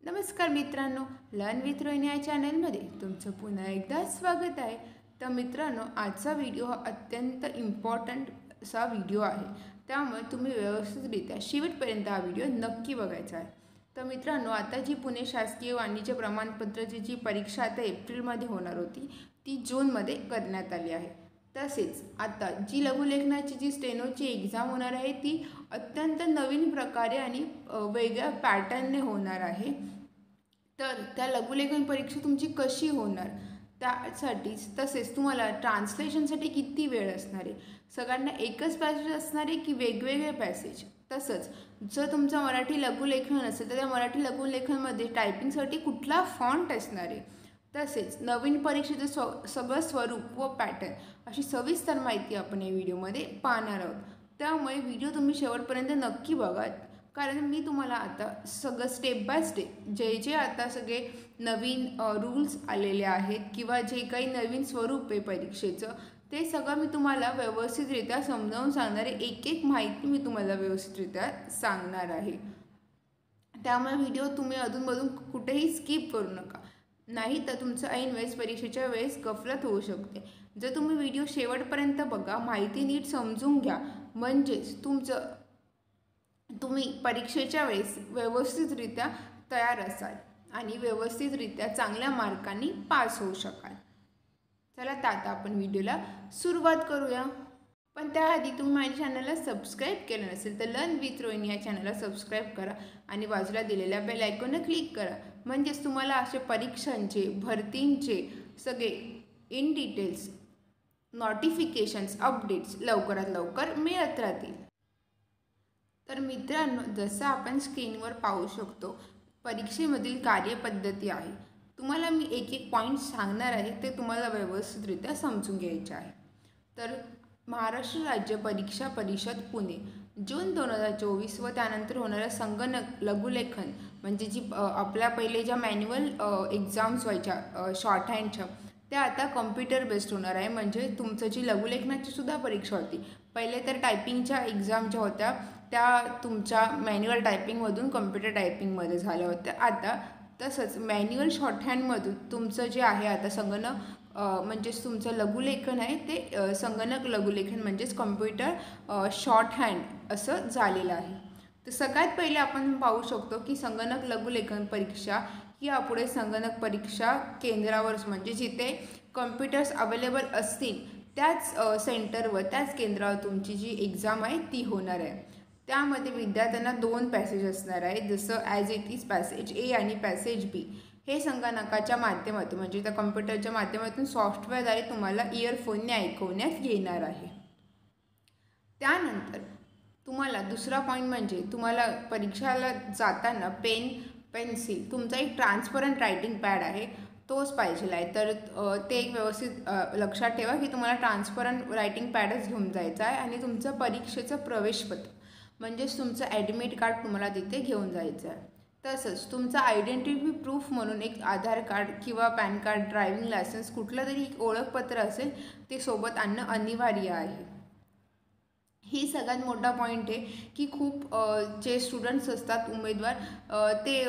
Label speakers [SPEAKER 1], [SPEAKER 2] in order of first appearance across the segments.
[SPEAKER 1] नमस्कार मित्रांनो, learn with Rohini या चॅनलमध्ये तुमचं पुन्हा एकदा स्वागत आहे. तर मित्रांनो, आजचा व्हिडिओ हा अत्यंत इम्पॉर्टंट असा व्हिडिओ आहे. त्यामुळे तुम्ही व्यवस्थितरित्या शेवटपर्यंत हा व्हिडिओ नक्की बघायचा आहे. तर मित्रांनो, आता जी पुणे शासकीय वाणिज्य प्रमाणपत्राची जी परीक्षा आता एप्रिलमध्ये होणार होती ती जूनमध्ये करण्यात आली आहे. तसेच आता जी लघुलेखनाची जी स्टेनोची एक्झाम होणार आहे ती अत्यंत नवीन प्रकारे आणि वेगळ्या पॅटर्नने होणार आहे. तर त्या लघुलेखन परीक्षा तुमची कशी होणार त्यासाठीच, तसेच तुम्हाला ट्रान्सलेशनसाठी किती वेळ असणार आहे, सगळ्यांना एकच पॅसेज असणार आहे की वेगवेगळे पॅसेज, तसंच जर तुमचं मराठी लघुलेखन असेल तर त्या मराठी लघुलेखनमध्ये टायपिंगसाठी कुठला फॉन्ट असणार आहे, तसेच नवीन परीक्षेचं सगळं स्वरूप व पॅटर्न अशी सविस्तर माहिती आपण या व्हिडिओमध्ये पाहणार आहोत. त्यामुळे व्हिडिओ तुम्ही शेवटपर्यंत नक्की बघा, कारण मी तुम्हाला आता सगळं स्टेप बाय स्टेप जे आता सगळे नवीन रूल्स आलेले आहेत किंवा जे काही नवीन स्वरूप आहे परीक्षेचं ते सगळं मी तुम्हाला व्यवस्थितरित्या समजावून सांगणार आहे. एक एक माहिती मी तुम्हाला व्यवस्थितरित्या सांगणार आहे. त्यामुळे व्हिडिओ तुम्ही अधूनमधून कुठेही स्किप करू नका, नाही तर तुमचं ऐन वेळेस परीक्षेच्या वेळेस गफलत होऊ शकते. जर तुम्ही व्हिडिओ शेवटपर्यंत बघा, माहिती नीट समजून घ्या, म्हणजेच तुम्ही परीक्षेच्या वेळेस व्यवस्थितरित्या तयार असाल आणि व्यवस्थितरित्या चांगल्या मार्कांनी पास होऊ शकाल. चला तर आता आपण व्हिडिओला सुरुवात करूया. पण त्याआधी तुम्ही माझ्या चॅनलला सबस्क्राईब केलं नसेल तर लर्न विथ रोहिणी या चॅनलला सबस्क्राईब करा आणि बाजूला दिलेल्या बेल आयकॉनला क्लिक करा, म्हणजेच तुम्हाला असे परीक्षांचे, भरतींचे सगळे इन डिटेल्स नोटिफिकेशन्स, अपडेट्स लवकरात लवकर मिळत राहतील. तर मित्रांनो, जसं आपण स्क्रीनवर पाहू शकतो परीक्षेमधील कार्यपद्धती आहे. तुम्हाला मी एक एक पॉईंट सांगणार आहे, ते तुम्हाला व्यवस्थितरित्या समजून घ्यायचे आहे. तर महाराष्ट्र राज्य परीक्षा परिषद पुणे जून 2024 व त्यानंतर होणाऱ्या संगणक लघुलेखन म्हणजे जी आपल्या पहिले ज्या मॅन्युअल एक्झाम्स व्हायच्या शॉर्ट हँडच्या, त्या आता कॉम्प्युटर बेस्ड होणार आहे. म्हणजे तुमचं जी लघुलेखनाची सुद्धा परीक्षा होती, पहिले तर टायपिंगच्या एक्झाम ज्या होत्या त्या तुमच्या मॅन्युअल टायपिंगमधून कम्प्युटर टायपिंगमध्ये झाल्या होत्या. आता तसंच मॅन्युअल शॉर्टहँडमधून तुमचं जे आहे आता संगणक म्हणजेच तुमचं लघुलेखन आहे ते संगणक लघुलेखन म्हणजेच कम्प्युटर शॉर्टहँड असं झालेलं आहे. तर सगळ्यात पहिले आपण पाहू शकतो की संगणक लघुलेखन परीक्षा ही यापुढे संगणक परीक्षा केंद्रावर म्हणजे जिथे कम्प्युटर्स अवेलेबल असतील त्याच सेंटरवर, त्याच केंद्रावर तुमची जी एक्झाम आहे ती होणार आहे. त्यामध्ये विद्यार्थ्यांना 2 पॅसेज असणार आहेत, जसं ॲज इट इज पॅसेज ए आणि पॅसेज बी. हे संगणकाच्या माध्यमातून म्हणजे त्या कम्प्युटरच्या माध्यमातून सॉफ्टवेअरद्वारे तुम्हाला इयरफोनने ऐकवण्यात येणार आहे. त्यानंतर तुम्हाला दुसरा पॉईंट म्हणजे तुम्हाला परीक्षेला जाताना पेन, पेन्सिल, तुमचा एक ट्रान्सपरंट रायटिंग पॅड आहे तोच पाहिजे आहे. तर ते एक व्यवस्थित लक्षात ठेवा की तुम्हाला ट्रान्सपरंट रायटिंग पॅडच घेऊन जायचा आहे आणि तुमचं परीक्षेचं प्रवेशपत्र म्हणजेच तुमचं ॲडमिट कार्ड तुम्हाला तिथे घेऊन जायचं आहे. तसंच तुमचं आयडेंटिटी प्रूफ म्हणून एक आधार कार्ड किंवा पॅन कार्ड, ड्रायव्हिंग लायसन्स, कुठलं तरी एक ओळखपत्र असेल ते सोबत आणणं अनिवार्य आहे. ही सगळ्यात मोठा पॉईंट आहे की खूप जे स्टुडंट्स असतात उमेदवार ते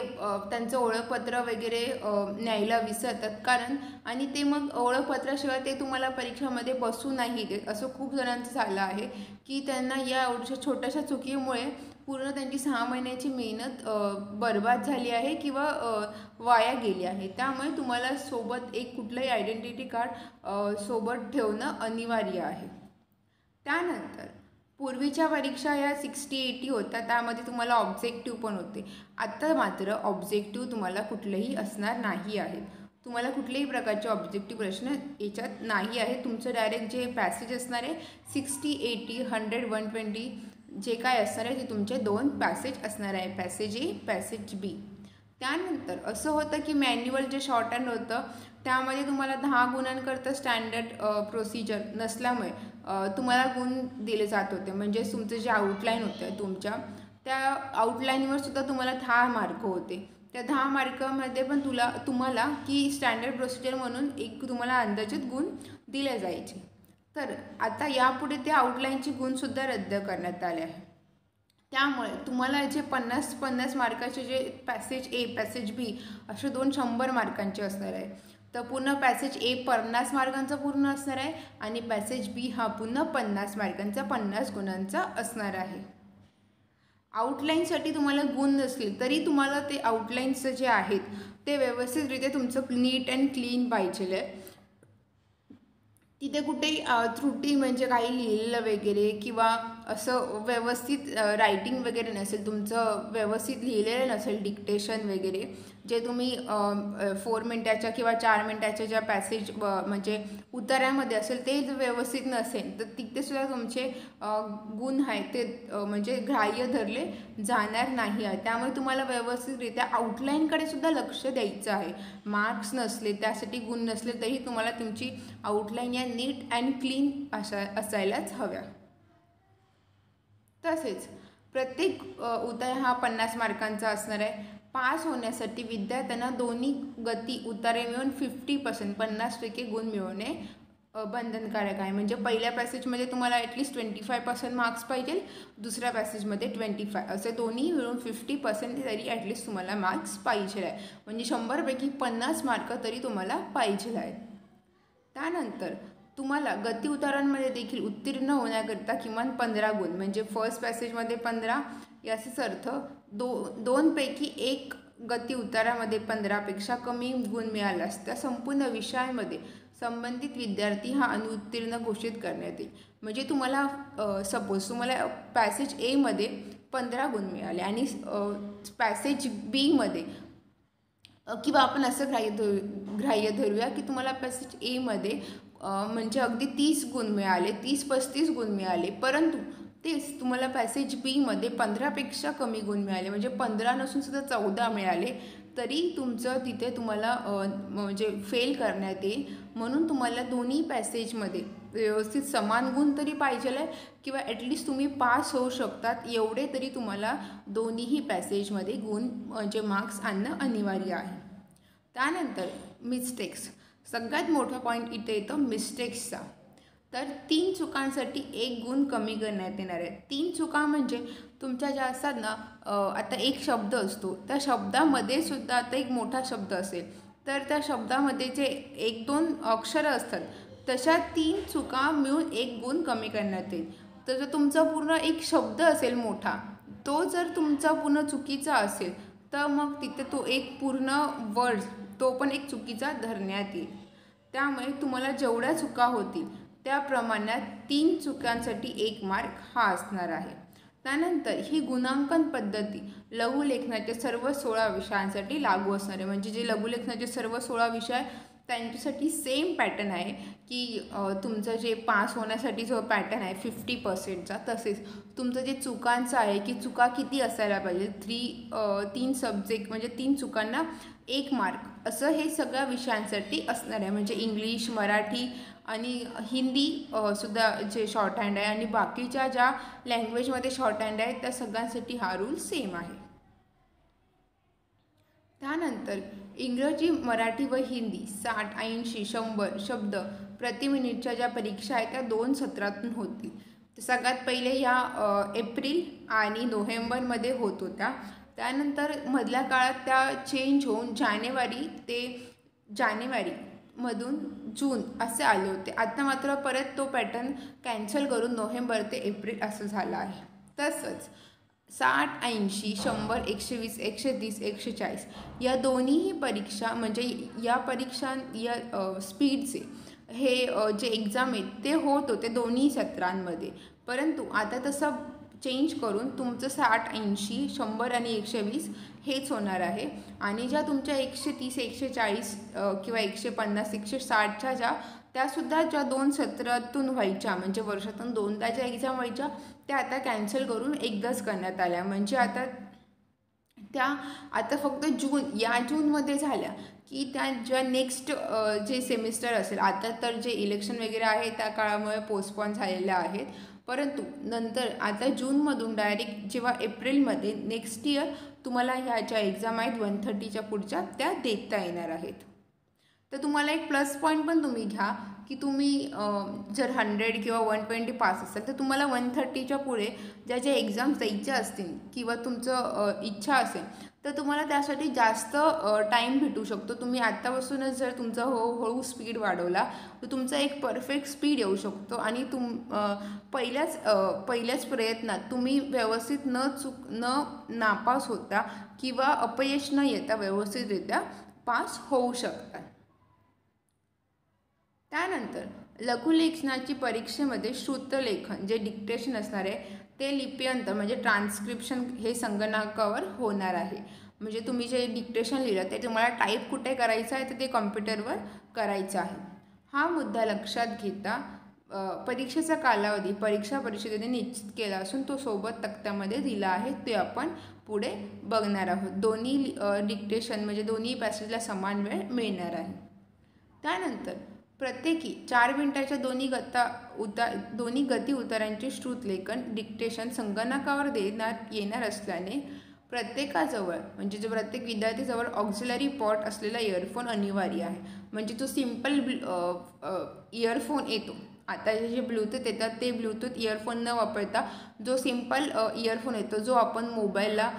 [SPEAKER 1] त्यांचं ओळखपत्र वगैरे न्यायला विसरतात, कारण आणि ते मग ओळखपत्राशिवाय ते तुम्हाला परीक्षेमध्ये बसू नाही देत. असं खूप जणांचं झालं आहे की त्यांना या एवढ्या छोट्याशा चुकीमुळे पूर्ण त्यांची 6 महिन्याची मेहनत बरबाद झाली आहे किंवा वाया गेली आहे. त्यामुळे तुम्हाला सोबत एक कुठलंही आयडेंटिटी कार्ड सोबत ठेवणं अनिवार्य आहे. त्यानंतर पूर्वीच्या परीक्षा ह्या 60-80 होत्या, त्यामध्ये तुम्हाला ऑब्जेक्टिव्ह पण होते. आता मात्र ऑब्जेक्टिव्ह तुम्हाला कुठलेही असणार नाही आहेत. तुम्हाला कुठल्याही प्रकारचे ऑब्जेक्टिव्ह प्रश्न याच्यात नाही आहे. तुमचं डायरेक्ट जे पॅसेज असणार आहे 60, 80, 100, 120 जे काय असणार आहे ते तुमचे 2 पॅसेज असणार आहे, पॅसेज ए, पॅसेज बी. त्यानंतर असं होतं की मॅन्युअल जे शॉर्ट हँड होतं त्यामध्ये तुम्हाला 10 गुणांकरता स्टँडर्ड प्रोसिजर नसल्यामुळे तुम्हाला गुण दिले जात होते. म्हणजेच तुमचं जे आउटलाईन होतं तुमच्या त्या आउटलाईनवर सुद्धा तुम्हाला 10 मार्क होते. त्या 10 मार्कामध्ये पण तुम्हाला की स्टँडर्ड प्रोसिजर म्हणून एक तुम्हाला अंदाजित गुण दिले जायचे. तर आता यापुढे त्या आउटलाईनचे गुणसुद्धा रद्द करण्यात आले आहे. त्यामुळे तुम्हाला जे 50 मार्काचे जे पॅसेज ए पॅसेज बी असे दोन 100 मार्कांचे असणार आहे. तर पूर्ण पॅसेज ए 50 मार्कांचा पूर्ण असणार आहे आणि पॅसेज बी हा पूर्ण 50 मार्कांचा 50 गुणांचा असणार आहे. आउटलाईनसाठी तुम्हाला गुण नसले तरी तुम्हाला ते आउटलाईन्स जे आहेत ते व्यवस्थितरित्या तुमचं नीट अँड क्लीन पाहिजे आहे. तिथे कुठे त्रुटी म्हणजे काही लिहिलेलं वगैरे किंवा असं व्यवस्थित रायटिंग वगैरे नसेल, तुमचं व्यवस्थित लिहिलेलं नसेल डिक्टेशन वगैरे, जे तुम्ही 4 मिनटाच्या किंवा 4 मिनटाच्या ज्या पॅसेज म्हणजे उतार्यामध्ये असेल ते व्यवस्थित नसेल तर तिथेसुद्धा तुमचे गुण आहेत ते म्हणजे ग्राह्य धरले जाणार नाही आहे. त्यामुळे तुम्हाला व्यवस्थितरित्या आउटलाईनकडे सुद्धा लक्ष द्यायचं आहे. मार्क्स नसले त्यासाठी गुण नसले तरी तुम्हाला तुमची आउटलाईन या नीट अँड क्लीन असायलाच हव्या. तसेच प्रत्येक उतारा हा 50 मार्कांचा असणार आहे. पास होण्यासाठी विद्यार्थ्यांना दोन्ही गती उतारे मिळून 50% 50% गुण मिळवणे बंधनकारक आहे. म्हणजे पहिल्या पॅसेजमध्ये तुम्हाला ॲटलिस्ट 25% मार्क्स पाहिजे, दुसऱ्या पॅसेजमध्ये 25, असे दोन्ही मिळून 50% तरी ॲटलिस्ट तुम्हाला मार्क्स पाहिजे आहे. म्हणजे 100पैकी 50 मार्क तरी तुम्हाला पाहिजे आहेत. त्यानंतर तुम्हाला गती उतारांमध्ये देखील उत्तीर्ण होण्याकरिता किमान 15 गुण, म्हणजे फर्स्ट पॅसेजमध्ये 15 याचाच अर्थ 2पैकी 1 गती उतारामध्ये 15पेक्षा कमी गुण मिळाल्यास त्या संपूर्ण विषयांमध्ये संबंधित विद्यार्थी हा अनुत्तीर्ण घोषित करण्यात येईल. म्हणजे तुम्हाला सपोज तुम्हाला पॅसेज एमध्ये 15 गुण मिळाले आणि पॅसेज बीमध्ये किंवा आपण असं ग्राह्य धरूया की तुम्हाला पॅसेज एमध्ये म्हणजे अगदी 30 गुण मिळाले, 30-35 गुण मिळाले, परंतु तेच तुम्हाला पॅसेज बीमध्ये 15पेक्षा कमी गुण मिळाले, म्हणजे 15 नसून सुद्धा 14 मिळाले, तरी तुमचं तिथे तुम्हाला म्हणजे फेल करण्यात येईल. म्हणून तुम्हाला दोन्ही पॅसेजमध्ये व्यवस्थित समान गुण तरी पाहिजे आहे किंवा ॲटलिस्ट तुम्ही पास होऊ शकतात एवढे तरी तुम्हाला दोन्हीही पॅसेजमध्ये गुण म्हणजे मार्क्स आणणं अनिवार्य आहे. त्यानंतर मिस्टेक्स, सगळ्यात मोठा पॉईंट इथे येतो मिस्टेक्सचा. तर 3 चुकांसाठी 1 गुण कमी करण्यात येणार आहे. 3 चुका म्हणजे तुमच्या ज्या असतात ना, आता एक शब्द असतो, त्या शब्दामध्ये सुद्धा आता एक मोठा शब्द असेल तर त्या शब्दामध्ये जे 1-2 अक्षरं असतात तशा 3 चुका मिळून 1 गुण कमी करण्यात येईल. तर जर तुमचा पूर्ण एक शब्द असेल मोठा, तो जर तुमचा पूर्ण चुकीचा असेल तर मग तिथे तो एक पूर्ण वर्ड तो पण एक चुकीचा धरण्यात येईल. त्यामुळे तुम्हाला जेवढ्या चुका होतील त्या प्रमाणात 3 चुकांसाठी 1 मार्क हा असणार आहे. त्यानंतर ही गुणांकन पद्धती लघुलेखनाच्या सर्व 16 विषयांसाठी लागू असणार आहे. म्हणजे जे लघुलेखनाचे सर्व 16 विषय त्यांच्यासाठी सेम पॅटर्न आहे की तुमचं जे पास होण्यासाठी जो पॅटर्न आहे 50%चा, तसेच तुमचं जे चुकांचं आहे की चुका किती असायला पाहिजे, 3 सब्जेक्ट म्हणजे 3 चुकांना 1 मार्क, असं हे सगळ्या विषयांसाठी असणार आहे. म्हणजे इंग्लिश, मराठी आणि हिंदी सुद्धा जे शॉर्ट हँड आहे आणि बाकीच्या ज्या लँग्वेजमध्ये शॉर्ट हँड आहे त्या सगळ्यांसाठी हा रूल सेम आहे. त्यानंतर इंग्रजी, मराठी व हिंदी 60, 80, 100 शब्द प्रति मिनिटच्या ज्या परीक्षा आहेत त्या 2 सत्रातून होतील. तर सगळ्यात पहिले या एप्रिल आणि नोव्हेंबरमध्ये होत होत्या. त्यानंतर मधल्या काळात त्या चेंज होऊन जानेवारीमधून जून असे आले होते. आता मात्र परत तो पॅटर्न कॅन्सल करून नोव्हेंबर ते एप्रिल असं झालं आहे. तसंच 60, 80, 100, 120, 130, 140 या दोन्हीही परीक्षा म्हणजे या परीक्षा या स्पीडचे हे जे एक्झाम आहेत ते होत होते दोन्ही सत्रांमध्ये, परंतु आता तसं चेंज करून तुमचं 60, 80, 100 आणि 120 हेच होणार आहे. आणि ज्या तुमच्या 130, 140 किंवा 150, 160च्या ज्या त्यासुद्धा ज्या 2 सत्रातून व्हायच्या म्हणजे वर्षातून 2दा ज्या एक्झाम व्हायच्या त्या आता कॅन्सल करून एकदाच करण्यात आल्या. म्हणजे आता फक्त जूनमध्ये झाल्या की त्या ज्या नेक्स्ट जे सेमिस्टर असेल, आता तर जे इलेक्शन वगैरे आहे त्या काळामुळे पोस्टपॉन झालेल्या आहेत, परंतु नंतर आता जूनमधून डायरेक्ट जेव्हा एप्रिलमध्ये नेक्स्ट इयर तुम्हाला ह्या ज्या एक्झाम आहेत 130च्या पुढच्या त्या देता येणार आहेत. तर तुम्हाला एक प्लस पॉईंट पण तुम्ही घ्या की तुम्ही जर 100 किंवा 120 पास असाल तर तुम्हाला 130च्या पुढे ज्या ज्या एक्झाम्स द्यायच्या असतील किंवा तुमचं इच्छा असेल तर तुम्हाला त्यासाठी जास्त टाईम भेटू शकतो. तुम्ही आत्तापासूनच जर तुमचा हळूहळू स्पीड वाढवला तर तुमचा एक परफेक्ट स्पीड येऊ शकतो आणि पहिल्याच प्रयत्नात तुम्ही व्यवस्थित न नापास होता किंवा अपयश न येता व्यवस्थितरित्या पास होऊ शकता. त्यानंतर लघुलेखनाची परीक्षेमध्ये श्रुतलेखन जे डिक्टेशन असणार आहे ते लिप्यंतर म्हणजे ट्रान्स्क्रिप्शन हे संगणकावर होणार आहे. म्हणजे तुम्ही जे डिक्टेशन लिहिलं ते तुम्हाला टाईप कुठे करायचं आहे तर ते कॉम्प्युटरवर करायचं आहे. हा मुद्दा लक्षात घेता परीक्षेचा कालावधी परीक्षा परिषदेने निश्चित केला असून तो सोबत तक्त्यामध्ये दिला आहे ते आपण पुढे बघणार आहोत. दोन्ही डिक्टेशन म्हणजे दोन्ही पॅसेजला समान वेळ मिळणार आहे. त्यानंतर प्रत्येकी 4 मिनिटाच्या दोन्ही गती उतारांचे श्रुतलेखन डिक्टेशन संगणकावर येणार असल्याने प्रत्येकाजवळ म्हणजे जो प्रत्येक विद्यार्थीजवळ ऑक्झिलरी पॉट असलेला इयरफोन अनिवार्य आहे. म्हणजे जो सिम्पल इयरफोन येतो आता जे ब्लूटूथ येतात ते ब्लूटूथ इयरफोन न वापरता जो सिम्पल इयरफोन येतो जो आपण मोबाईलला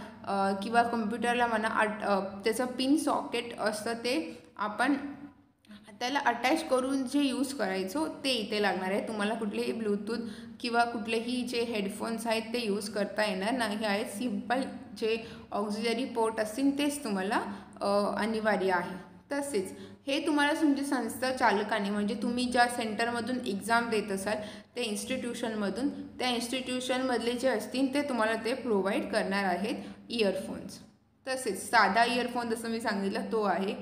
[SPEAKER 1] किंवा कम्प्युटरला म्हणा त्याचं पिन सॉकेट असतं ते आपण त्याला अटॅच करून जे यूज करायचो ते इथे लागणार आहे. तुम्हाला कुठलेही ब्लूटूथ किंवा कुठलेही जे हेडफोन्स आहेत ते यूज करता येणार नाही आहेत. सिम्पल जे ऑक्झिलरी पोर्ट असतील तेच तुम्हाला अनिवार्य आहे. तसेच हे तुम्हाला तुमच्या संस्था चालकाने म्हणजे तुम्ही ज्या सेंटरमधून एक्झाम देत असाल त्या इन्स्टिट्यूशनमधून त्या इन्स्टिट्यूशनमधले जे असतील ते तुम्हाला ते प्रोव्हाइड करणार आहेत इयरफोन्स. तसेच साधा इयरफोन जसं मी सांगितलं तो आहे.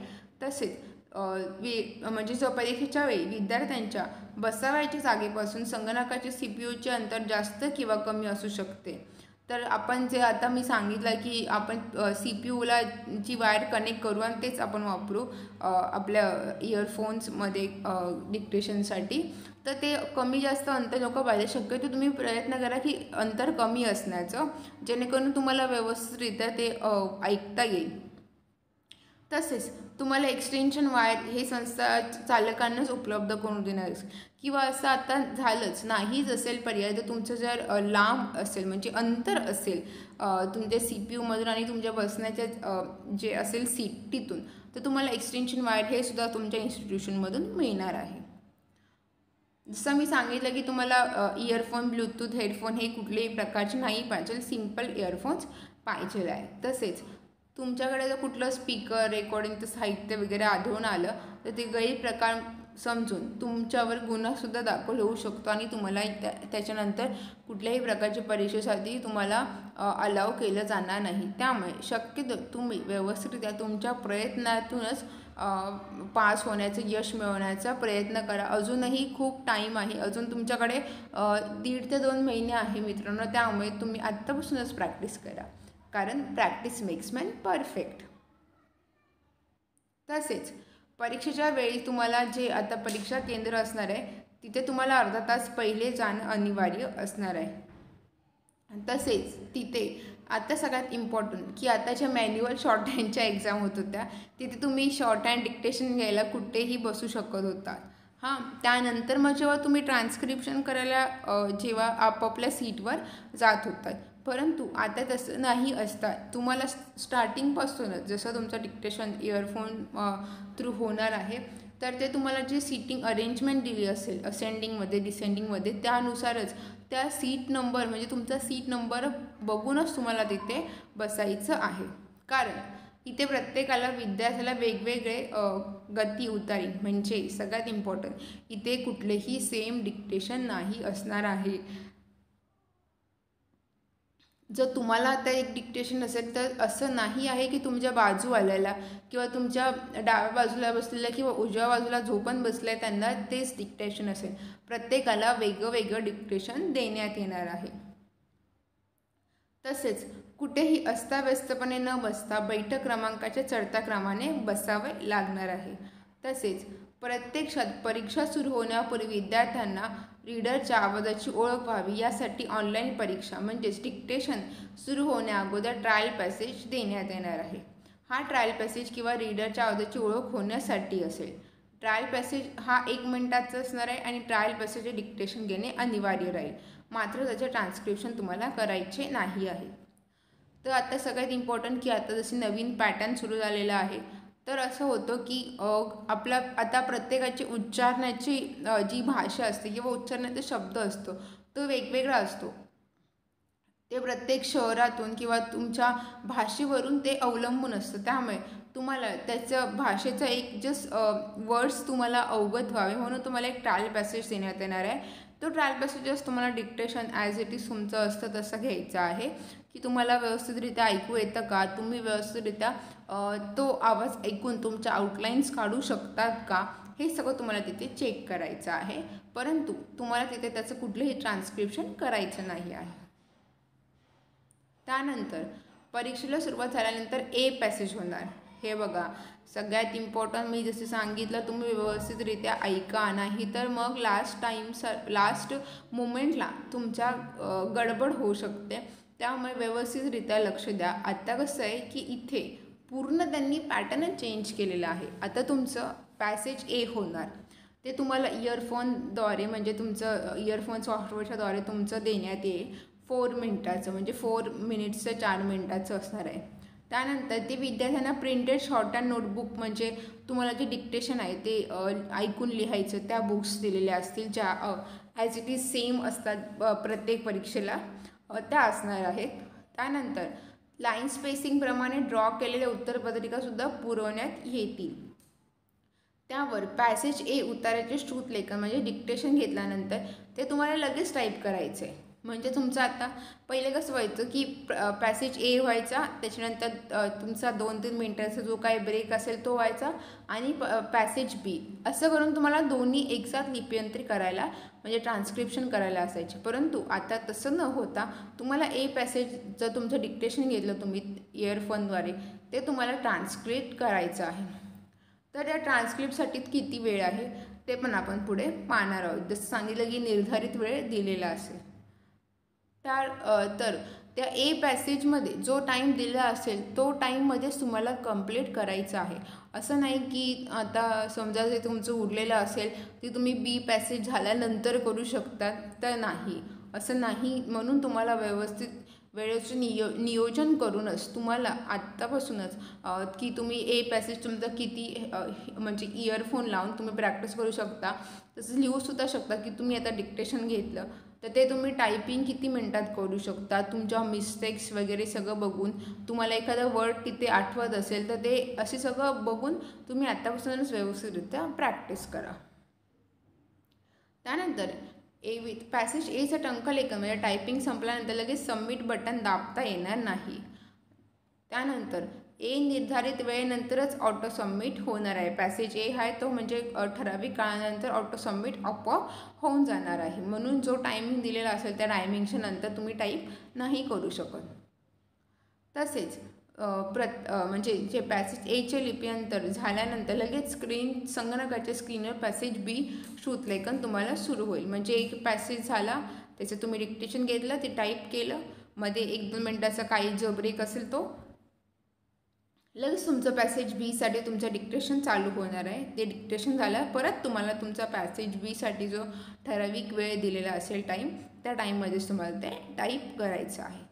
[SPEAKER 1] तसेच म्हणजे जो परीक्षेच्या वेळी विद्यार्थ्यांच्या बसावयाच्या जागेपासून संगणकाचे CPUचे अंतर जास्त किंवा कमी असू शकते. तर आपण जे आता मी सांगितलं की आपण CPUला जी वायर कनेक्ट करू आणि तेच आपण वापरू आपल्या इयरफोन्समध्ये डिक्टेशनसाठी. तर ते कमी जास्त अंतर नको पाहिजे. शक्यतो तुम्ही प्रयत्न करा की अंतर कमी असण्याचं जेणेकरून तुम्हाला व्यवस्थितरित्या ते ऐकता येईल. तसेच तुम्हाला एक्सटेन्शन वायर हे संस्था चालकांनाच उपलब्ध करून देणार किंवा असं आता झालंच नाहीच असेल पर्याय तर तुमचं जर लांब असेल म्हणजे अंतर असेल तुमच्या CPUमधून आणि तुमच्या बसण्याच्या जे असेल सीट तिथून तर तुम्हाला एक्सटेन्शन वायर हे सुद्धा तुमच्या इन्स्टिट्यूशनमधून मिळणार आहे. जसं मी सांगितलं की तुम्हाला इयरफोन ब्लूटूथ हेडफोन हे कुठल्याही प्रकारचे नाही पाहिजे सिम्पल इयरफोन्स पाहिजे आहे. तसेच तुमच्याकडे जर कुठलं स्पीकर रेकॉर्डिंगचं साहित्य वगैरे आढळून आलं तर ते गैरप्रकार समजून तुमच्यावर गुन्हासुद्धा दाखल होऊ शकतो आणि तुम्हाला त्याच्यानंतर कुठल्याही प्रकारच्या परीक्षेसाठी तुम्हाला अलाव केलं जाणार नाही. त्यामुळे शक्यतो तुम्ही व्यवस्थितरित्या तुमच्या प्रयत्नातूनच पास होण्याचं यश मिळवण्याचा प्रयत्न करा. अजूनही खूप टाईम आहे. अजून तुमच्याकडे 1.5 ते 2 महिने आहे मित्रांनो. त्यामुळे तुम्ही आत्तापासूनच प्रॅक्टिस करा कारण प्रॅक्टिस मेक्स मॅन परफेक्ट. तसेच परीक्षेच्या वेळी तुम्हाला जे आता परीक्षा केंद्र असणार आहे तिथे तुम्हाला अर्धा तास पहिले जाणं अनिवार्य असणार आहे. तसेच तिथे आता सगळ्यात इम्पॉर्टंट की आताच्या मॅन्युअल शॉर्ट हँडच्या एक्झाम होत होत्या तिथे तुम्ही शॉर्ट हँड डिक्टेशन घ्यायला कुठेही बसू शकत होता. त्यानंतर मग जेव्हा तुम्ही ट्रान्स्क्रिप्शन करायला जेव्हा आपापल्या सीटवर जात होतात परंतु आता तसं नाही असता. तुम्हाला स्टार्टिंगपासूनच जसं तुमचं डिक्टेशन इयरफोन थ्रू होणार आहे तर ते तुम्हाला जे सीटिंग अरेंजमेंट दिली असेल असेंडिंगमध्ये डिसेंडिंगमध्ये त्यानुसारच त्या सीट नंबर म्हणजे तुमचा सीट नंबर बघूनच तुम्हाला तिथे बसायचं आहे. कारण इथे प्रत्येकाला विद्यार्थ्याला वेगवेगळे गती उतारी म्हणजे सगळ्यात इम्पॉर्टंट इथे कुठलेही सेम डिक्टेशन नाही असणार आहे. जर तुम्हाला आता एक डिक्टेशन असेल तर असं नाही आहे की तुमच्या बाजूवाल्याला किंवा तुमच्या डाव्या बाजूला बसलेल्या किंवा उजव्या बाजूला जो पण बसला आहे त्यांना तेच डिक्टेशन असेल. प्रत्येकाला वेगळं डिक्टेशन देण्यात येणार आहे. तसेच कुठेही अस्ताव्यस्तपणे न बसता बैठक क्रमांकाच्या चढत्या क्रमाने बसावे लागणार आहे. तसेच प्रत्यक्षात परीक्षा सुरू होण्यापूर्वी विद्यार्थ्यांना रीडरच्या आवाजाची ओळख व्हावी यासाठी ऑनलाईन परीक्षा म्हणजेच डिक्टेशन सुरू होण्याअगोदर ट्रायल पॅसेज देण्यात येणार आहे. हा ट्रायल पॅसेज किंवा रीडरच्या आवाजाची ओळख होण्यासाठी असेल. ट्रायल पॅसेज हा 1 मिनिटाचा असणार आहे आणि ट्रायल पॅसेजचे डिक्टेशन घेणे अनिवार्य राहील, मात्र त्याचे ट्रान्स्क्रिप्शन तुम्हाला करायचे नाही आहे. तर आता सगळ्यात इम्पॉर्टंट की आता जसे नवीन पॅटर्न सुरू झालेला आहे, तर असं होतं की आपला आता प्रत्येकाची उच्चारण्याची जी भाषा असते किंवा उच्चारण्याचा शब्द असतो तो वेगवेगळा असतो. ते प्रत्येक शहरातून किंवा तुमच्या भाषेवरून ते अवलंबून असतं. त्यामुळे तुम्हाला त्याचं भाषेचा एक जस्ट वर्ड्स तुम्हाला अवगत व्हावे म्हणून तुम्हाला एक ट्रायल पॅसेज देण्यात येणार आहे. तो ट्रायल पॅसेजेस तुम्हाला डिक्टेशन ॲज इट इज तुमचं असतं तसं घ्यायचं आहे की तुम्हाला व्यवस्थितरित्या ऐकू येतं का, तुम्ही व्यवस्थितरित्या तो आवाज ऐकून तुमच्या आउटलाईन्स काढू शकतात का, हे सगळं तुम्हाला तिथे चेक करायचं आहे. परंतु तुम्हाला तिथे त्याचं कुठलंही ट्रान्स्क्रिप्शन करायचं नाही आहे. त्यानंतर परीक्षेला सुरुवात झाल्यानंतर ए पॅसेज होणार. हे बघा सगळ्यात इम्पॉर्टंट, मी जसं सांगितलं तुम्ही व्यवस्थितरित्या ऐका, नाही तर मग लास्ट मुमेंटला तुमच्या गडबड होऊ शकते. त्यामुळे व्यवस्थितरित्या लक्ष द्या. आता कसं आहे की इथे पूर्ण त्यांनी पॅटर्न चेंज केलेला आहे. आता तुमचं पॅसेज ए होणार ते तुम्हाला इयरफोनद्वारे म्हणजे तुमचं इयरफोन सॉफ्टवेअरच्याद्वारे तुमचं देण्यात येईल. 4 मिनिटाचं म्हणजे 4 मिनिट्सचं 4 मिनिटाचं असणार आहे. त्यानंतर ते विद्यार्थ्यांना प्रिंटेड शॉर्ट अँड नोटबुक म्हणजे तुम्हाला जे डिक्टेशन आहे ते ऐकून लिहायचं त्या बुक्स दिलेल्या असतील ज्या ॲज इट इज सेम असतात प्रत्येक परीक्षेला, त्या असणार आहेत. त्यानंतर लाईन स्पेसिंगप्रमाणे ड्रॉ केलेल्या उत्तरपत्रिकासुद्धा पुरवण्यात येतील. त्यावर पॅसेज ए उताराचे श्रुतलेखन म्हणजे डिक्टेशन घेतल्यानंतर ते तुम्हाला लगेच टाईप करायचं आहे. म्हणजे तुमचं आता पहिले कसं व्हायचं की पॅसेज ए व्हायचा, त्याच्यानंतर तुमचा 2-3 मिनटाचा जो काही ब्रेक असेल तो व्हायचा आणि पॅसेज बी असं करून तुम्हाला दोन्ही एकसाथ लिप्यंतरी करायला म्हणजे ट्रान्स्क्रिप्शन करायला असायचे. परंतु आता तसं न होता तुम्हाला ए पॅसेज जर तुमचं डिक्टेशन घेतलं तुम्ही इयरफोनद्वारे ते तुम्हाला ट्रान्स्क्रिप्ट करायचं आहे. तर त्या ट्रान्स्क्रिप्टसाठी किती वेळ आहे ते पण आपण पुढे पाहणार आहोत. जसं सांगितलं की निर्धारित वेळ दिलेला असेल. तर त्या ए पॅसेजमध्ये जो टाईम दिला असेल तो टाईममध्येच तुम्हाला कंप्लीट करायचं आहे. असं नाही की आता समजा जे तुमचं उरलेलं असेल ते तुम्ही बी पॅसेज झाल्यानंतर करू शकता, तर नाही, असं नाही. म्हणून तुम्हाला व्यवस्थित वेळेचं नियोजन करूनच तुम्हाला आत्तापासूनच की तुम्ही ए पॅसेज तुमचं किती म्हणजे इयरफोन लावून तुम्ही प्रॅक्टिस करू शकता. तसं लिहूसुद्धा शकता की तुम्ही आता डिक्टेशन घेतलं तर ते तुम्ही टायपिंग किती मिनटात करू शकता. तुमच्या मिस्टेक्स वगैरे सगळं बघून तुम्हाला एखादा वर्ड तिथे आठवत असेल तर ते असे सगळं बघून तुम्ही आत्तापासूनच व्यवस्थितरित्या प्रॅक्टिस करा. त्यानंतर पॅसेज एचं टंकलेखन म्हणजे टायपिंग संपल्यानंतर लगेच सबमिट बटन दाबता येणार नाही. त्यानंतर ए निर्धारित वेळेनंतरच ऑटो सबमिट होणार आहे. पॅसेज ए आहे तो म्हणजे ठराविक काळानंतर ऑटो सबमिट आपोआप होऊन जाणार आहे. म्हणून जो टायमिंग दिलेला असेल त्या टायमिंगच्या नंतर तुम्ही टाईप नाही करू शकत. तसेच म्हणजे जे पॅसेज एचे लिप्यंतर झाल्यानंतर लगेच संगणकाच्या स्क्रीनवर पॅसेज बी श्रुतलेखन तुम्हाला सुरू होईल. म्हणजे एक पॅसेज झाला त्याचं तुम्ही डिक्टेशन घेतलं, ते टाईप केलं, मध्ये 1-2 मिनटाचा काही जो ब्रेक असेल तो लगेच तुमचं पॅसेज बीसाठी तुमचं डिक्टेशन चालू होणार आहे. ते डिक्टेशन झालं परत तुम्हाला तुमचा पॅसेज बीसाठी जो ठराविक वेळ दिलेला असेल टाईम, त्या टाईममध्येच तुम्हाला ते टाईप करायचं आहे.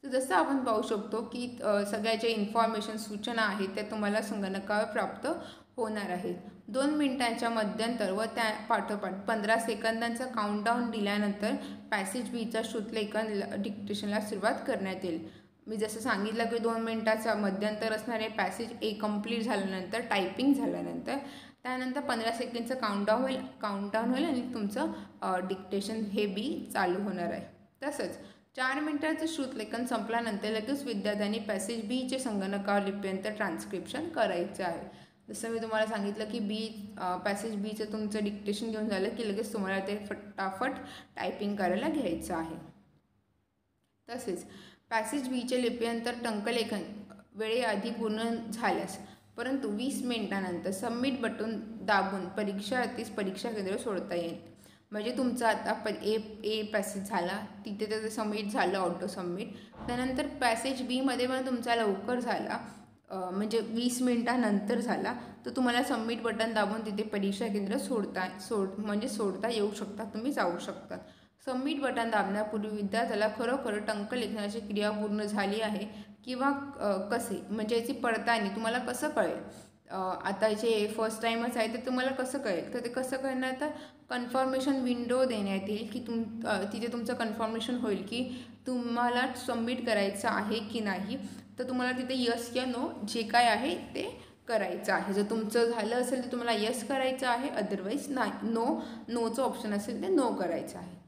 [SPEAKER 1] तर जसं आपण पाहू शकतो की सगळ्या ज्या इन्फॉर्मेशन सूचना आहेत त्या तुम्हाला संगणकावर प्राप्त होणार आहेत. 2 मिनिटांच्या मध्यंतर व त्या पाठोपाठ 15 सेकंदांचा काउंटडाऊन दिल्यानंतर पॅसेज बीचा श्रुतलेखन डिक्टेशनला सुरुवात करण्यात येईल. मी जसं सांगितलं की 2 मिनिटाचा मध्यंतर असणारे पॅसेज ए कंप्लीट झाल्यानंतर टायपिंग झाल्यानंतर त्यानंतर 15 सेकंडचं काउंटडाऊन होईल आणि तुमचं डिक्टेशन हे बी चालू होणार आहे. तसंच 4 मिनिटाचं श्रुतलेखन संपल्यानंतर लगेच विद्यार्थ्यांनी पॅसेज बीचे संगणकावर लिप्यंतर ट्रान्स्क्रिप्शन करायचं आहे. जसं मी तुम्हाला सांगितलं की पॅसेज बीचं तुमचं डिक्टेशन घेऊन झालं की लगेच तुम्हाला ते फटाफट टायपिंग करायला घ्यायचं आहे. तसेच पॅसेज बीचे लिप्यंतर टंकलेखन वेळेआधी पूर्ण झाल्यास परंतु 20 मिनिटानंतर सबमिट बटन दाबून परीक्षार्थीस परीक्षा केंद्र सोडता येईल. म्हणजे तुमचा आता ए पॅसेज झाला, तिथे त्याचं सबमिट झालं ऑटो सबमिट. त्यानंतर पॅसेज बीमध्ये पण तुमचा लवकर झाला म्हणजे 20 मिनिटानंतर झाला तर तुम्हाला सबमिट बटन दाबून तिथे परीक्षा केंद्र सोडता येऊ शकता, तुम्ही जाऊ शकता. सबमिट बटन दाबण्यापूर्वी विद्यार्थ्याला खरोखर टंक लेखनाची क्रिया पूर्ण झाली आहे किंवा कसे, म्हणजे याची पडताळणी तुम्हाला कसं कळेल. आता जे फर्स्ट टाईमच आहे तर तुम्हाला कसं कळेल, तर ते कसं कळणार, तर कन्फर्मेशन विंडो देण्यात येईल की तिथे तुमचं कन्फर्मेशन होईल की तुम्हाला सबमिट करायचं आहे की नाही. तर तुम्हाला तिथे यस या नो जे काय आहे ते करायचं आहे. जर तुमचं झालं असेल तर तुम्हाला यस करायचं आहे, अदरवाईज नाही, नोचं ऑप्शन असेल ते नो करायचं आहे.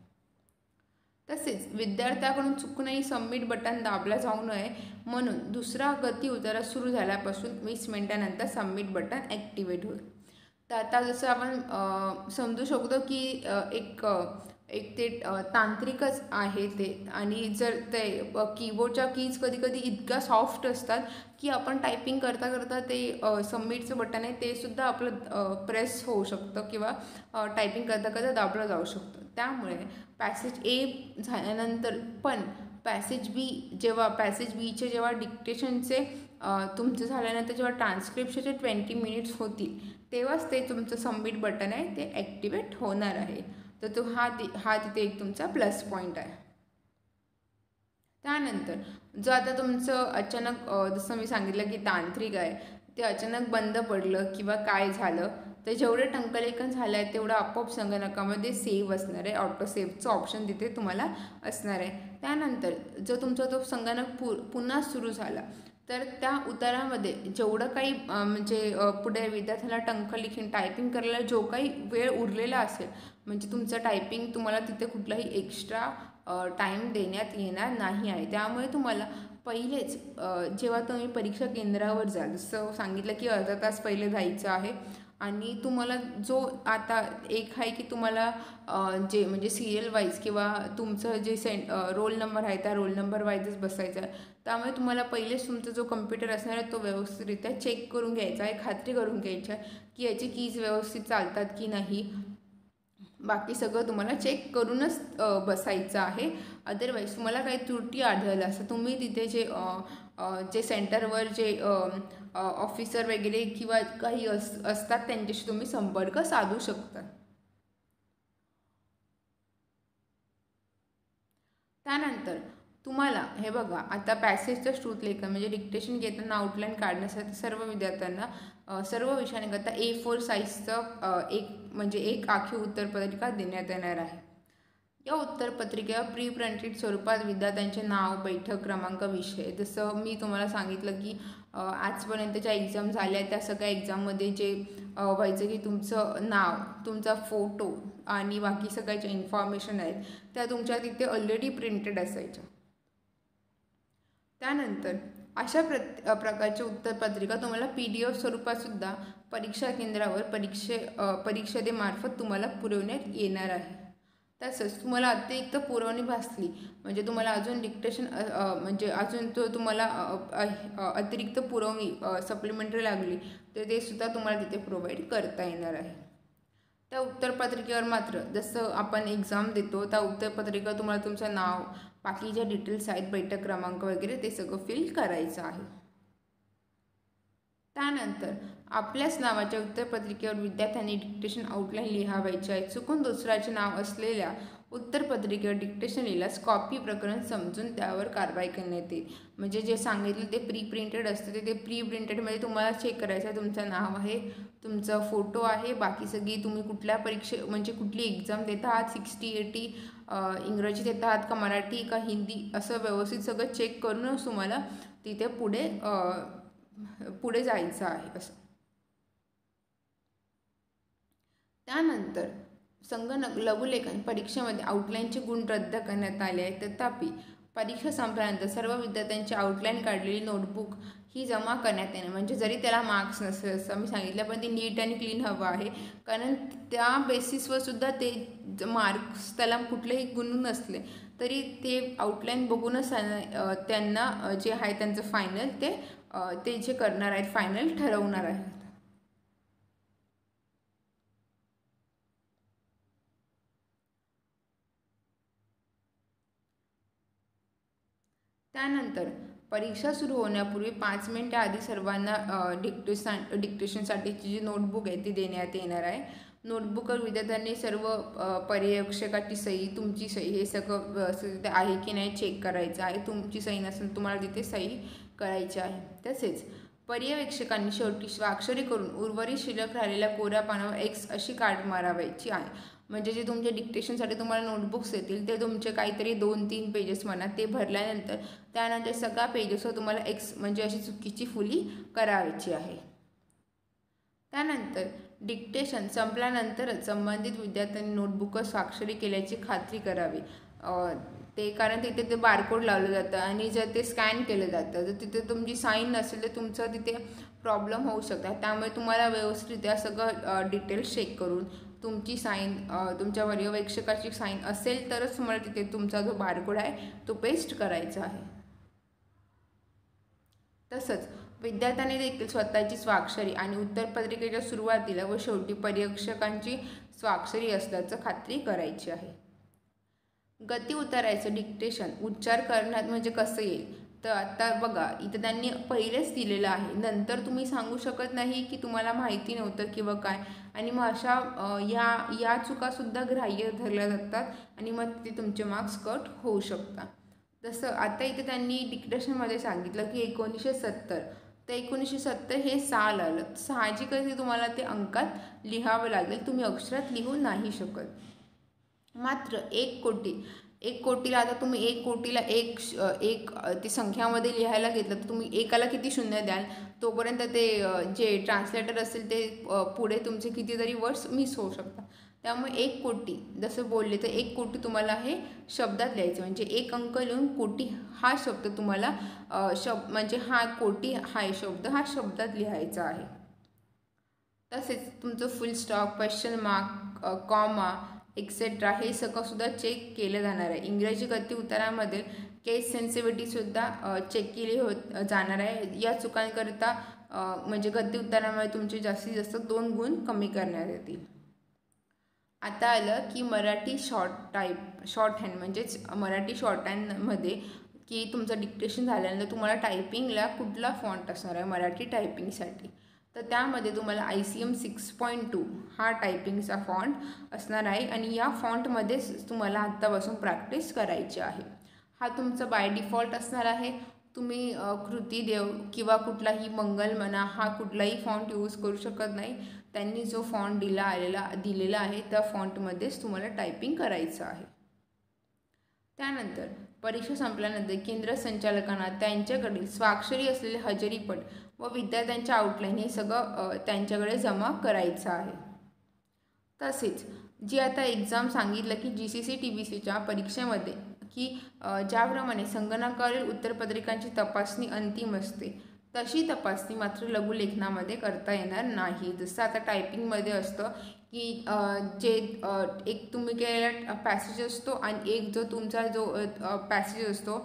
[SPEAKER 1] तसेच विद्यार्थ्याकडून चुकूनही सबमिट बटन दाबला जाऊ नये म्हणून दुसरा गती उतारा सुरू झाल्यापासून 20 मिनिटानंतर सबमिट बटन ॲक्टिवेट होईल. तर आता जसं आपण समजू शकतो की एक ते तांत्रिकच आहे ते, आणि जर ते कीबोर्डच्या कीज कधी कधी इतक्या सॉफ्ट असतात की आपण टायपिंग करता करता ते सबमिटचं बटन आहे ते सुद्धा आपलं प्रेस होऊ शकतं किंवा टायपिंग करता करता दाबलं जाऊ शकतं. त्यामुळे पॅसेज ए झाल्यानंतर पण पॅसेज बीचे जेव्हा डिक्टेशनचे तुमचं झाल्यानंतर जेव्हा ट्रान्स्क्रिप्शनचे 20 मिनिट्स होतील तेव्हाच ते तुमचं सबमिट बटन आहे ते ॲक्टिवेट होणार आहे. तर तो हा तिथे एक तुमचा प्लस पॉईंट आहे. त्यानंतर जर आता तुमचं अचानक जसं मी सांगितलं की तांत्रिक आहे, ते अचानक बंद पडलं किंवा काय झालं तर जेवढे टंकलेखन झालं आहे तेवढं आपोआप संगणकामध्ये सेव्ह असणार आहे, ऑटो सेव्हचं ऑप्शन तिथे तुम्हाला असणार आहे. त्यानंतर जर तुमचा तो संगणक पुन्हा सुरू झाला तर त्या उतारामध्ये जेवढं काही म्हणजे पुढे विद्यार्थ्याला टंकलेखन टायपिंग करायला जो काही वेळ उरलेला असेल, म्हणजे तुमचं टायपिंग तुम्हाला तिथे कुठलाही एक्स्ट्रा टाईम देण्यात येणार नाही आहे. त्यामुळे तुम्हाला पहिलेच जेव्हा तुम्ही परीक्षा केंद्रावर जाल, जसं सांगितलं की अर्धा तास पहिले जायचं आहे, आणि तुम्हाला जो आता एक आहे की तुम्हाला जे म्हणजे सिरियल वाईज किंवा तुमचं जे रोल नंबर आहे त्या रोल नंबर वाईजच बसायचं आहे. त्यामुळे तुम्हाला पहिलेच तुमचा जो कम्प्युटर असणार आहे तो व्यवस्थितरित्या चेक करून घ्यायचा आहे, खात्री करून घ्यायची आहे की याची कीज व्यवस्थित चालतात की नाही. बाकी सगळं तुम्हाला चेक करूनच बसायचं आहे. अदरवाईज तुम्हाला काही त्रुटी आढळल्या असं तुम्ही तिथे जे सेंटरवर जे ऑफिसर वगैरे किंवा काही असतात त्यांच्याशी तुम्ही संपर्क साधू शकता. त्यानंतर तुम्हाला हे बघा, आता पॅसेजचं श्रुतलेखन म्हणजे डिक्टेशन घेताना आउटलाईन काढण्यासाठी सर्व विद्यार्थ्यांना सर्व विषयांकरता A4 साईजचं एक आखीव उत्तरपत्रिका देण्यात येणार आहे. या उत्तरपत्रिकेवर प्री प्रिंटेड स्वरूपात विद्यार्थ्यांचे नाव, बैठक क्रमांक, विषय, जसं मी तुम्हाला सांगितलं की आजपर्यंतच्या एक्झाम झाल्या त्या सगळ्या एक्झाममध्ये जे व्हायचं की तुमचं नाव, तुमचा फोटो आणि बाकी सगळ्याच्या इन्फॉर्मेशन आहेत त्या तुमच्या तिथे ऑलरेडी प्रिंटेड असायच्या. त्यानंतर अशा प्रकारच्या उत्तरपत्रिका तुम्हाला PDF स्वरूपातसुद्धा परीक्षा केंद्रावर परीक्षेमार्फत तुम्हाला पुरवण्यात येणार आहे. तसंच तुम्हाला अतिरिक्त पुरवणी भासली म्हणजे तुम्हाला अजून डिक्टेशन म्हणजे अजून तुम्हाला अतिरिक्त पुरवणी सप्लिमेंटरी लागली तर ते सुद्धा तुम्हाला तिथे प्रोव्हाइड करता येणार आहे. त्या उत्तरपत्रिकेवर मात्र जसं आपण एक्झाम देतो त्या उत्तरपत्रिका तुम्हाला तुमचं नाव, बाकी ज्या डिटेल्स आहेत, बैठक क्रमांक वगैरे ते सगळं फिल करायचं आहे. त्यानंतर आपल्याच नावाच्या उत्तरपत्रिकेवर विद्यार्थ्यांनी डिक्टेशन आउटलाईन लिहावायचे आहे. चुकून दुसऱ्याचे नाव असलेल्या उत्तरपत्रिकेवर डिक्टेशन लिहिल्यास कॉपी प्रकरण समजून त्यावर कारवाई करण्यात येईल. म्हणजे जे सांगितलं ते प्री प्रिंटेड असतं ते प्री प्रिंटेडमध्ये तुम्हाला चेक करायचं आहे, तुमचं नाव आहे, तुमचा फोटो आहे, बाकी सगळी तुम्ही कुठल्या म्हणजे कुठली एक्झाम देत आहात, 60-80 इंग्रजी देत आहात का मराठी का हिंदी, असं व्यवस्थित सगळं चेक करूनच तुम्हाला तिथे पुढे जायचं आहे असं. त्यानंतर संगणक लघुलेखन परीक्षेमध्ये आउटलाईनचे गुण रद्द करण्यात आले आहेत. तथापि परीक्षा संपल्यानंतर सर्व विद्यार्थ्यांची आउटलाईन काढलेली नोटबुक ही जमा करण्यात येणार. म्हणजे जरी त्याला मार्क्स नसेल असं मी सांगितलं, पण ती नीट आणि क्लीन हवं आहे, कारण त्या बेसिसवर सुद्धा ते मार्क्स त्याला कुठलेही गुण नसले तरी ते आउटलाईन बघूनच त्यांना जे आहे त्यांचं फायनल ते जे करणार आहेत फायनल ठरवणार आहेत. त्यानंतर परीक्षा सुरू होण्यापूर्वी 5 मिनिटे आधी सर्वांना डिक्टेशनसाठीची जी नोटबुक आहे ती देण्यात येणार आहे. नोटबुकवर विद्यार्थ्यांनी सर्व पर्यवेक्षकाची सही, तुमची सही हे सगळं व्यवस्थित आहे की नाही चेक करायचं आहे. तुमची सही नसेल तुम्हाला तिथे सही करायची आहे. तसेच पर्यवेक्षकांनी शेवटी स्वाक्षरी करून उर्वरित शिल्लक राहिलेल्या कोऱ्या पानावर एक्स अशी काट मारावायची आहे. म्हणजे जे तुमच्या डिक्टेशनसाठी तुम्हाला नोटबुक्स येतील ते तुमचे काहीतरी 2-3 पेजेस म्हणा, ते भरल्यानंतर त्यानंतर सगळ्या पेजेसवर तुम्हाला एक्स म्हणजे अशी चुकीची फुली करायची आहे. त्यानंतर डिक्टेशन संपल्यानंतरच संबंधित विद्यार्थ्यांनी नोटबुकवर स्वाक्षरी केल्याची खात्री करावी. ते कारण तिथे ते बारकोड लावलं जातं आणि जर ते स्कॅन केलं जातं जर तिथे तुमची साईन नसेल तर तुमचं तिथे प्रॉब्लेम होऊ शकतात. त्यामुळे तुम्हाला व्यवस्थितरित्या सगळं डिटेल्स चेक करून तुमची साईन, तुमच्या पर्यवेक्षकाची साईन असेल तरच तुम्हाला तिथे तुमचा जो बारकोड आहे तो पेस्ट करायचा आहे. तसंच विद्यार्थ्यांनी देखील स्वतःची स्वाक्षरी आणि उत्तरपत्रिकेच्या सुरुवातीला व शेवटी पर्यवेक्षकांची स्वाक्षरी असल्याचं खात्री करायची आहे. गती उतारायचं डिक्टेशन उच्चार करण्यात म्हणजे कसं येईल तर आता बघा इथं त्यांनी पहिलेच दिलेलं आहे, नंतर तुम्ही सांगू शकत नाही की तुम्हाला माहिती नव्हतं किंवा काय, आणि मग अशा या चुकासुद्धा ग्राह्य धरल्या जातात आणि मग ते तुमचे मार्क्स कट होऊ शकतात. जसं आता इथे त्यांनी डिक्टेशनमध्ये सांगितलं की 1970, तर 1970 हे साल आलं, साहजिकच तुम्हाला ते अंकात लिहावं लागेल, तुम्ही अक्षरात लिहू नाही शकत. मात्र 1 कोटीला आता तुम्ही 1 कोटीला एक ती संख्यामध्ये लिहायला घेतलं तर तुम्ही एकाला किती शून्य द्याल, तोपर्यंत ते जे ट्रान्सलेटर असेल ते पुढे तुमचे कितीतरी वर्ड्स मिस होऊ शकतात. त्यामुळे 1 कोटी जसं बोलले तर 1 कोटी तुम्हाला हे शब्दात लिहायचं, म्हणजे 1 अंक लिहून कोटी हा शब्द तुम्हाला म्हणजे हा कोटी हा शब्द हा शब्दात लिहायचा आहे. तसेच तुमचं फुल stop, question mark, comma etcetera हे सगळंसुद्धा चेक केलं जाणार आहे. इंग्रजी गती उतारामध्ये केस सेन्सिटिव्हिटीसुद्धा चेक केली जाणार आहे. या चुकांकरिता म्हणजे गती उतारामध्ये तुमचे जास्तीत जास्त 2 गुण कमी करण्यात येतील. आता आलं की मराठी शॉर्ट हँड म्हणजेच मराठी शॉर्ट हँडमध्ये की तुमचं डिक्टेशन झाल्यानंतर तुम्हाला टायपिंगला कुठला फॉन्ट असणार आहे मराठी टायपिंगसाठी, तर त्यामध्ये तुम्हाला ICM 6.2 हा टायपिंगचा फॉन्ट असणार आहे आणि या फॉन्टमध्येच तुम्हाला आत्तापासून प्रॅक्टिस करायची आहे. हा तुमचा बाय डिफॉल्ट असणार आहे. तुम्ही कृतीदेव किंवा कुठलाही मंगल म्हणा हा कुठलाही फॉन्ट यूज करू शकत नाही. त्यांनी जो फॉन्ट दिलेला आहे त्या फॉन्टमध्येच तुम्हाला टायपिंग करायचं आहे. त्यानंतर परीक्षा संपल्यानंतर केंद्र संचालकांना त्यांच्याकडील स्वाक्षरी असलेले हजेरीपट व विद्यार्थ्यांच्या आउटलाईन हे सगळं त्यांच्याकडे जमा करायचं आहे. तसेच जी आता एक्झाम सांगितलं की GCC TBCच्या परीक्षेमध्ये की ज्याप्रमाणे संगणकावरील उत्तरपत्रिकांची तपासणी अंतिम असते तशी तपासणी मात्र लघुलेखनामध्ये करता येणार नाही. जसं आता टायपिंगमध्ये असतं की जे एक तुम्ही केलेला पॅसेज असतो आणि एक जो तुमचा जो पॅसेज असतो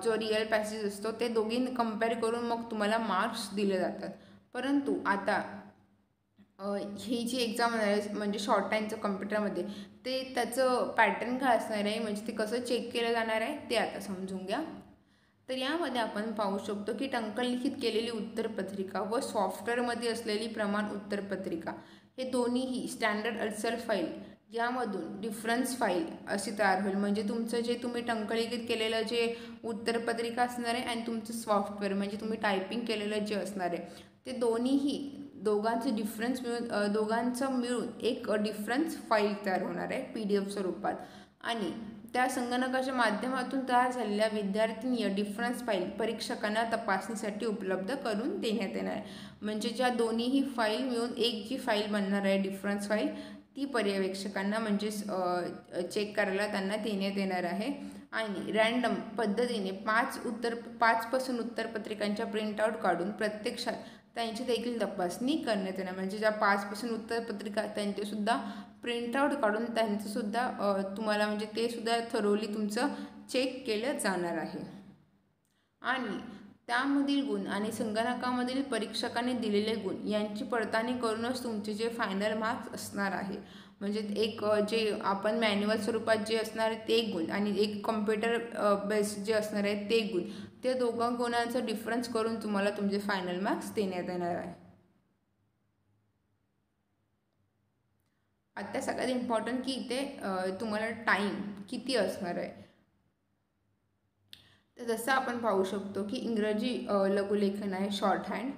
[SPEAKER 1] जो रिअल पॅसेज असतो ते दोघींनी कंपेअर करून मग तुम्हाला मार्क्स दिले जातात. परंतु आता ही जी एक्झाम आहे म्हणजे शॉर्ट टाईमचं कम्प्युटरमध्ये ते त्याचं पॅटर्न काय असणार आहे म्हणजे ते कसं चेक केलं जाणार आहे ते आता समजून घ्या. तर यामध्ये आपण पाहू शकतो की टंकलिखित केलेली उत्तरपत्रिका व सॉफ्टवेअरमध्ये असलेली प्रमाण उत्तरपत्रिका हे दोन्हीही स्टँडर्ड अल्सर फाईल यामधून डिफरन्स फाईल अशी तयार होईल. म्हणजे तुमचं जे तुम्ही टंकलिखित केलेलं जे उत्तरपत्रिका असणार आहे आणि तुमचं सॉफ्टवेअर म्हणजे तुम्ही टायपिंग केलेलं जे असणार आहे ते दोघांचे डिफरन्स मिळून दोघांचं मिळून एक डिफरन्स फाईल तयार होणार आहे PDF स्वरूपात आणि त्या संगणकाच्या माध्यमातून तयार झालेल्या विद्यार्थिनीय डिफरन्स फाईल परीक्षकांना तपासणीसाठी उपलब्ध करून देण्यात येणार आहे. म्हणजे ज्या दोन्हीही फाईल मिळून एक जी फाईल बनणार आहे डिफरन्स फाईल ती पर्यवेक्षकांना म्हणजेच चेक करायला त्यांना देण्यात येणार आहे. आणि रँडम पद्धतीने 5 उत्तरपत्रिकांच्या प्रिंटआउट काढून प्रत्यक्षात त्यांची देखील तपासणी करण्यात येणार. म्हणजे ज्या 5 उत्तरपत्रिका त्यांचेसुद्धा प्रिंटआउट काढून त्यांचंसुद्धा तुम्हाला म्हणजे ते सुद्धा थरोली तुमचं चेक केलं जाणार आहे. आणि त्यामधील गुण आणि संगणकामधील परीक्षकांनी दिलेले गुण यांची पडताळणी करूनच तुमचे जे फायनल मार्क्स असणार आहे. म्हणजे एक जे आपण मॅन्युअल स्वरूपात जे असणार आहे ते गुण आणि एक कम्प्युटर बेस्ड जे असणार आहे ते गुण, त्या दोघा गुणांचा डिफरन्स करून तुम्हाला तुमचे फायनल मार्क्स देण्यात येणार आहे. आता सगळ्यात इम्पॉर्टंट की इथे तुम्हाला टाईम किती असणार आहे. तर जसं आपण पाहू शकतो की इंग्रजी लघुलेखन आहे शॉर्ट हँड,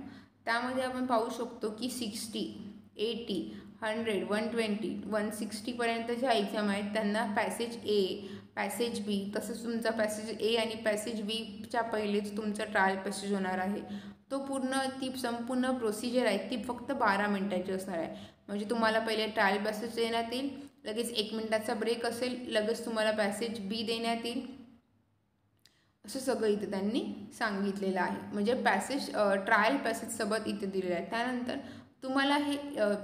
[SPEAKER 1] त्यामध्ये आपण पाहू शकतो की 60, 80, 100, 120, 160पर्यंत ज्या एक्झाम आहेत त्यांना पॅसेज ए, पॅसेज बी, तसंच तुमचा पॅसेज ए आणि पॅसेज बीच्या पहिलेच तुमचा ट्रायल पॅसेज होणार आहे. तो पूर्ण ती संपूर्ण प्रोसिजर आहे ती फक्त 12 मिनिटाची असणार आहे. म्हणजे तुम्हाला पहिले ट्रायल पॅसेज देण्यात येईल, लगेच 1 मिनिटाचा ब्रेक असेल, लगेच तुम्हाला पॅसेज बी देण्यात येईल. असं सगळं इथे त्यांनी सांगितलेलं आहे. म्हणजे पॅसेज ट्रायल पॅसेजसोबत इथे दिलेलं आहे. त्यानंतर तुम्हाला हे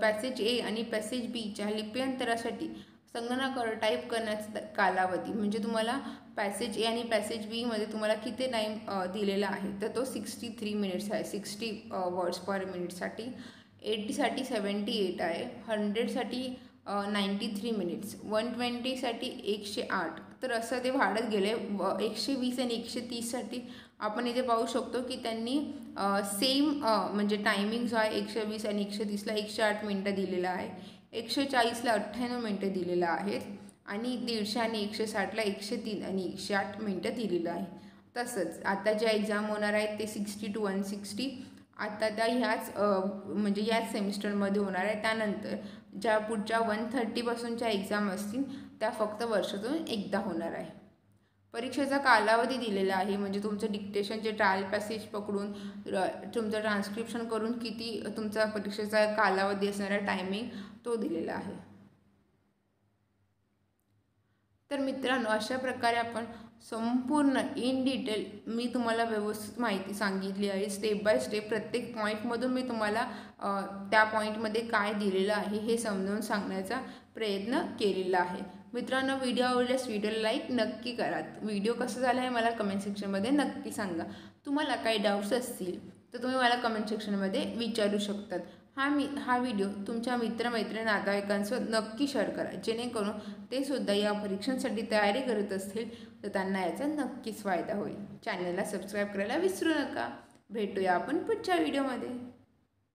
[SPEAKER 1] पॅसेज ए आणि पॅसेज बीच्या लिप्यांतरासाठी संगणकावर टाईप करण्याचा कालावधी, म्हणजे तुम्हाला पॅसेज ए आणि पॅसेज बीमध्ये तुम्हाला किती टाईम दिलेला आहे, तर तो 63 मिनिट्स आहे. 60 वर्ड्स पर मिनिटसाठी. 80साठी 78 आहे. 100साठी 93 मिनिट्स. 120साठी 108. तर असं ते वाढत गेले. 120 आणि 130साठी आपण इथे पाहू शकतो की त्यांनी सेम म्हणजे टायमिंग जो आहे 120 आणि 130ला 108 मिनटं दिलेला आहे. 140ला 98 मिनटं दिलेलं आहेत आणि 150 आणि 160ला 103 आणि 108 मिनटं दिलेलं आहे. तसंच आता ज्या एक्झाम होणार आहेत ते 60 to 160 आता त्या ह्याच म्हणजे याच सेमिस्टरमध्ये होणार आहे. त्यानंतर ज्या पुढच्या 130पासूनच्या एक्झाम असतील त्या फक्त वर्षातून एकदा होणार आहे. परीक्षेचा कालावधी दिलेला आहे, म्हणजे तुमचं डिक्टेशनचे ट्रायल पॅसेज पकडून तुमचं ट्रान्स्क्रिप्शन करून किती तुमचा परीक्षेचा कालावधी असणारा टायमिंग तो दिलेला आहे. तर मित्रांनो, अशा प्रकारे आपण संपूर्ण इन डिटेल मी तुम्हाला व्यवस्थित माहिती सांगितली आहे. स्टेप बाय स्टेप प्रत्येक पॉईंटमधून मी तुम्हाला त्या पॉईंटमध्ये काय दिलेलं आहे हे समजावून सांगण्याचा प्रयत्न केलेला आहे. मित्रांनो, व्हिडिओ आवडल्यास व्हिडिओला लाईक नक्की करा. व्हिडिओ कसं झाला आहे मला कमेंट सेक्शनमध्ये नक्की सांगा. तुम्हाला काही डाऊट्स असतील तर तुम्ही मला कमेंट सेक्शनमध्ये विचारू शकतात. हा व्हिडिओ तुमच्या मित्रमैत्रिणी नातेवाईकांसोबत नक्की शेअर करा, जेणेकरून ते सुद्धा या परीक्षांसाठी तयारी करत असतील तर त्यांना याचा नक्कीच फायदा होईल. चॅनलला सबस्क्राईब करायला विसरू नका. भेटूया आपण पुढच्या व्हिडिओमध्ये.